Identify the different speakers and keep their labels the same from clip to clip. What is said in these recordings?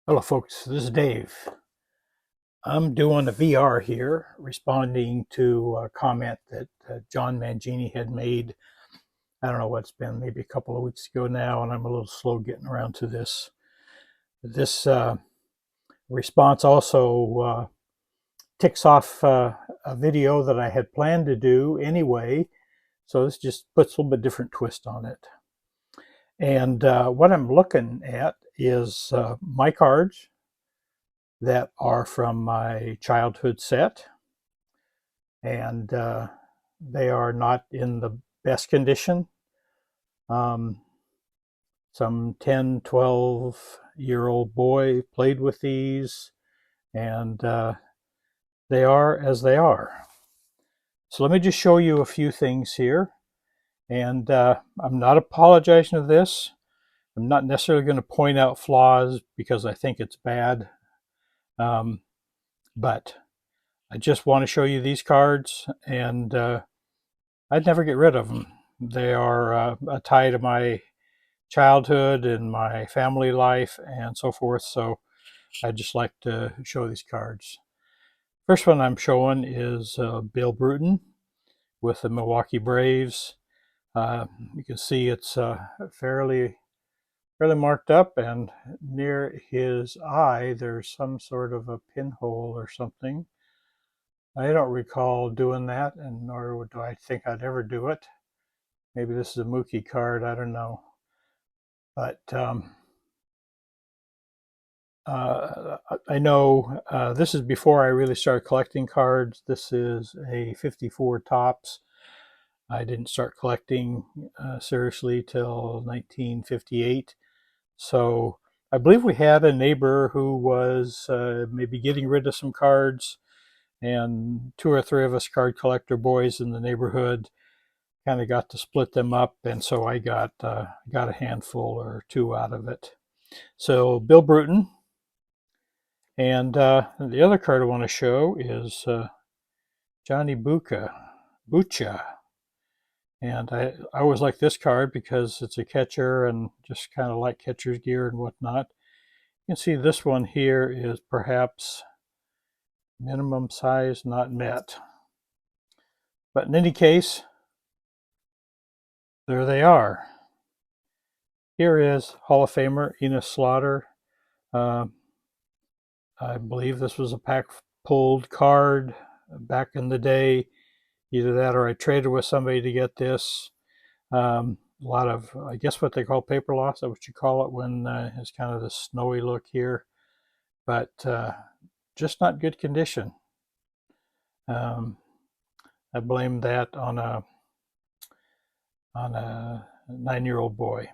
Speaker 1: Hello folks, this is Dave. I'm doing a VR here, responding to a comment that John Mangini had made. I don't know what it's been, maybe a couple of weeks ago now, and I'm a little slow getting around to this. This response also ticks off a video that I had planned to do anyway, so this just puts a little bit different twist on it. And what I'm looking at is my cards that are from my childhood set, and they are not in the best condition. Some 10, 12-year-old boy played with these, and they are as they are. So let me just show you a few things here, and I'm not apologizing for this. I'm not necessarily going to point out flaws because I think it's bad, but I just want to show you these cards, and I'd never get rid of them. They are a tie to my childhood and my family life and so forth, so I just like to show these cards. First one I'm showing is Bill Bruton with the Milwaukee Braves. You can see it's fairly marked up, and near his eye there's some sort of a pinhole or something. I don't recall doing that, and nor do I think I'd ever do it. Maybe this is a Mookie card, I don't know. But I know this is before I really started collecting cards. This is a 54 Topps. I didn't start collecting seriously till 1958. So I believe we had a neighbor who was maybe getting rid of some cards, and two or three of us card collector boys in the neighborhood kind of got to split them up, and so I got a handful or two out of it. So Bill Bruton, and the other card I want to show is Johnny Bucha, and I always like this card because it's a catcher and just kind of like catcher's gear and whatnot. You can see this one here is perhaps minimum size not met, but in any case, there they are. Here is Hall of Famer Enos Slaughter. I believe this was a pack pulled card back in the day. Either that or I traded with somebody to get this. A lot of, I guess what they call paper loss, that's what you call it when it's kind of the snowy look here. But just not good condition. I blame that on a 9-year-old boy.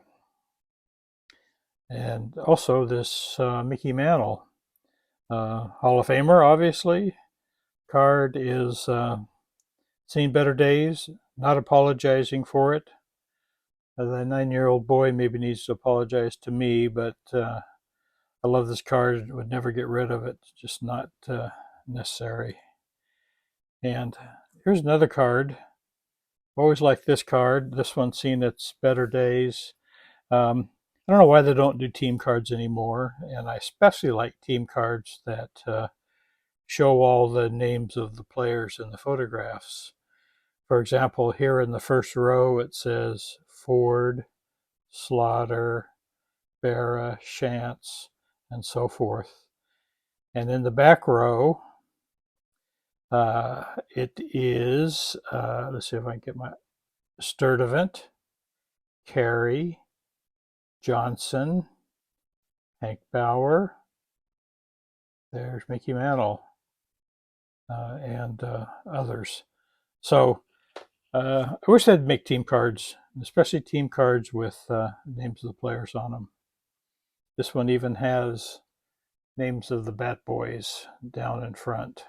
Speaker 1: And also this Mickey Mantle, Hall of Famer, obviously. Card is seen better days, not apologizing for it. The 9-year-old boy maybe needs to apologize to me, but I love this card, would never get rid of it, it's just not necessary. And here's another card. Always like this card. This one's seen its better days. I don't know why they don't do team cards anymore, and I especially like team cards that show all the names of the players in the photographs. For example, here in the first row it says Ford, Slaughter, Berra, Shantz, and so forth. And in the back row, it is, let's see if I can get my Sturdivant, Carey, Johnson, Hank Bauer, there's Mickey Mantle, and others. So I wish they'd make team cards, especially team cards with names of the players on them. This one even has names of the Bat Boys down in front,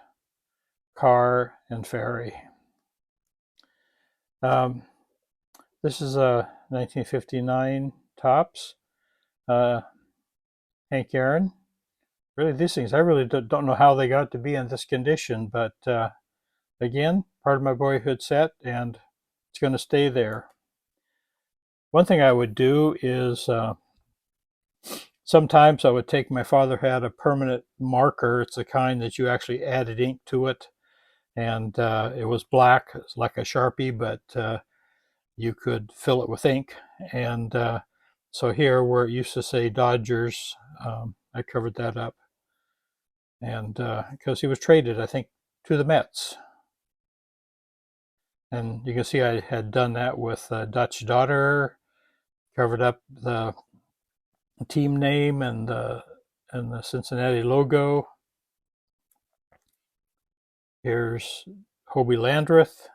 Speaker 1: Carr and Ferry. This is a 1959 Topps. Hank Aaron. Really, these things, I really don't know how they got to be in this condition, but again, part of my boyhood set, and it's going to stay there. One thing I would do is Sometimes I would take, my father had a permanent marker. It's the kind that you actually added ink to it. And it was black, it's like a Sharpie, but you could fill it with ink. And so here, where it used to say Dodgers, I covered that up. And because he was traded, I think, to the Mets. And you can see I had done that with Dutch Daughter, covered up the team name and the Cincinnati logo. Here's Hobie Landreth.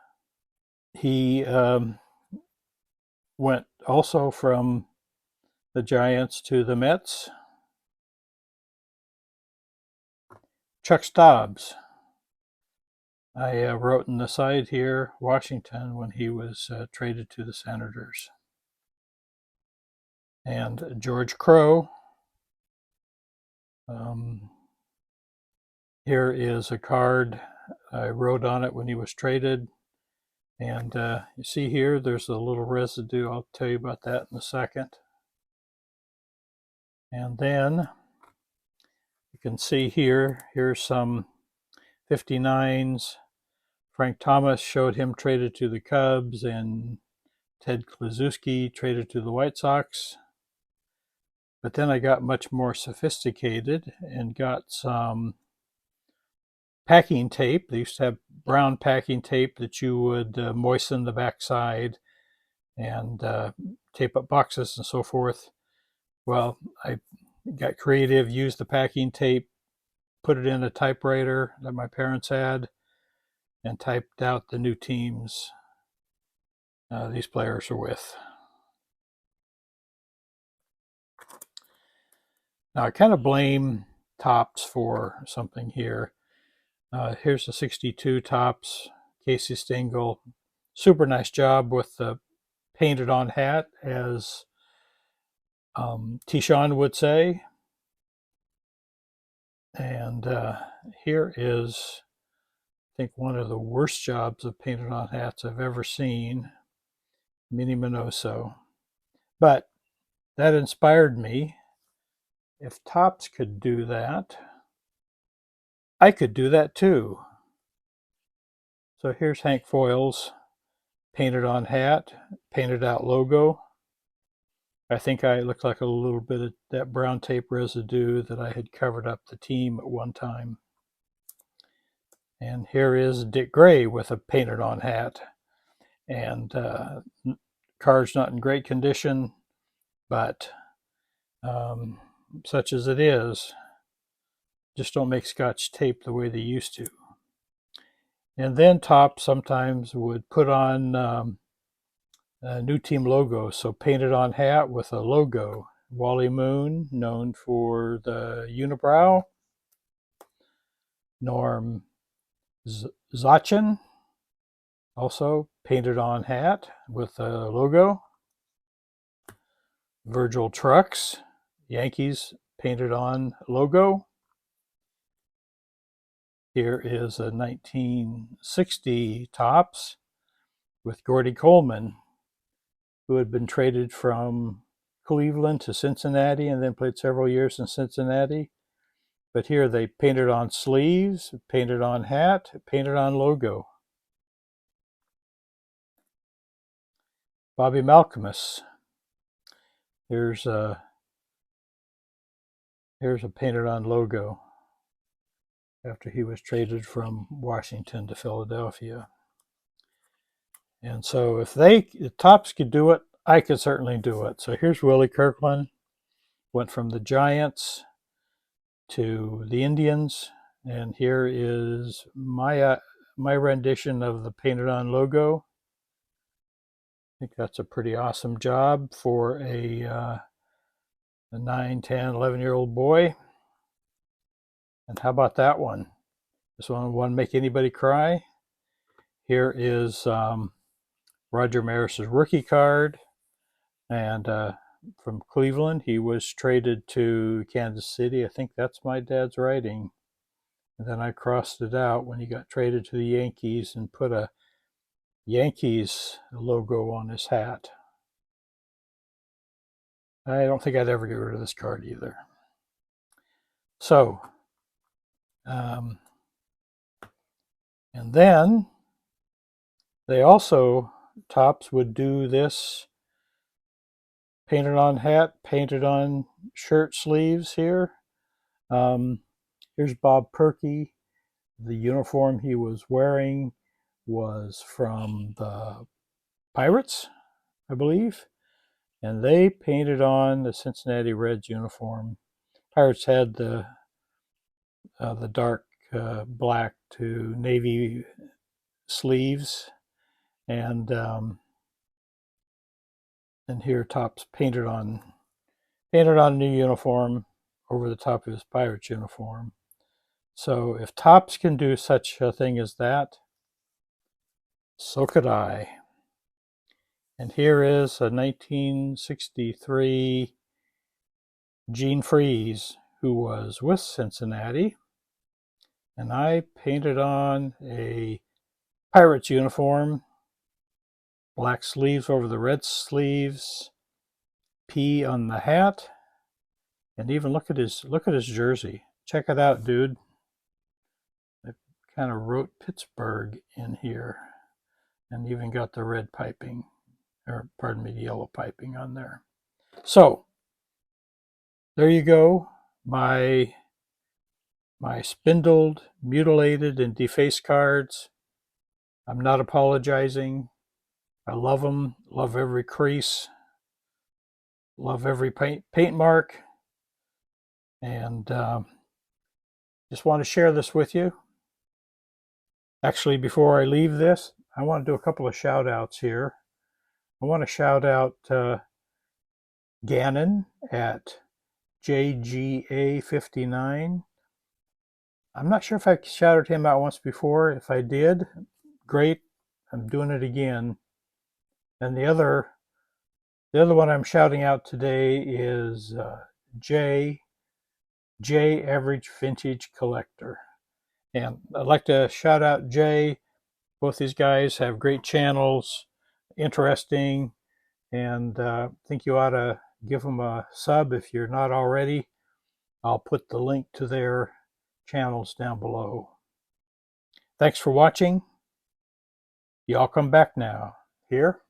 Speaker 1: He went also from the Giants to the Mets. Chuck Stobbs. I wrote in the side here, Washington, when he was traded to the Senators. And George Crowe. Here is a card I wrote on it when he was traded. And you see here, there's a little residue. I'll tell you about that in a second. And then you can see here, here's some 59s. Frank Thomas showed him traded to the Cubs, and Ted Kluszewski traded to the White Sox. But then I got much more sophisticated and got some packing tape. They used to have brown packing tape that you would moisten the backside and tape up boxes and so forth. Well, I got creative, used the packing tape, put it in a typewriter that my parents had, and typed out the new teams these players are with. Now I kind of blame Topps for something here. Here's the 62 Topps, Casey Stengel. Super nice job with the painted on hat, as Tishon would say. And here is, I think, one of the worst jobs of painted on hats I've ever seen. Minnie Minoso. But that inspired me. If Topps could do that, I could do that too. So here's Hank Foyle's painted on hat, painted out logo. I think I looked like a little bit of that brown tape residue that I had covered up the team at one time. And here is Dick Gray with a painted on hat. And car's not in great condition, but such as it is, just don't make Scotch tape the way they used to. And then Topps sometimes would put on a new team logo, so painted on hat with a logo. Wally Moon, known for the unibrow. Norm Zachin, also painted on hat with a logo. Virgil Trucks, Yankees, painted on logo. Here is a 1960 Topps with Gordy Coleman, who had been traded from Cleveland to Cincinnati and then played several years in Cincinnati. But here they painted on sleeves, painted on hat, painted on logo. Bobby Malcolmus. Here's a painted on logo after he was traded from Washington to Philadelphia. And so if Topps could do it, I could certainly do it. So here's Willie Kirkland. Went from the Giants to the Indians. And here is my rendition of the painted on logo. I think that's a pretty awesome job for a 9, 10, 11-year-old boy. And how about that one? This one won't make anybody cry. Here is Roger Maris's rookie card. And from Cleveland, he was traded to Kansas City. I think that's my dad's writing. And then I crossed it out when he got traded to the Yankees and put a Yankees logo on his hat. I don't think I'd ever get rid of this card either. So, um, and then they also, Tops would do this painted on hat, painted on shirt sleeves here. Um, here's Bob Perky. The uniform he was wearing was from the Pirates, I believe, and they painted on the Cincinnati Reds uniform. Pirates had the dark black to navy sleeves, and here Topps painted on a new uniform over the top of his Pirates uniform. So if Topps can do such a thing as that, so could I. And here is a 1963 Gene Freeze, who was with Cincinnati. And I painted on a Pirates uniform, black sleeves over the red sleeves, P on the hat, and even look at his jersey. Check it out, dude. I kind of wrote Pittsburgh in here, and even got the red piping, or pardon me, yellow piping on there. So there you go. My spindled, mutilated, and defaced cards. I'm not apologizing. I love them. Love every crease. Love every paint mark. And just want to share this with you. Actually, before I leave this, I want to do a couple of shout outs here. I want to shout out Gannon at JGA59. I'm not sure if I shouted him out once before. If I did, great. I'm doing it again. And the other one I'm shouting out today is J Average Vintage Collector. And I'd like to shout out Jay. Both these guys have great channels, interesting, and I think you ought to give them a sub if you're not already. I'll put the link to their channels down below. Thanks for watching. Y'all come back now. Here.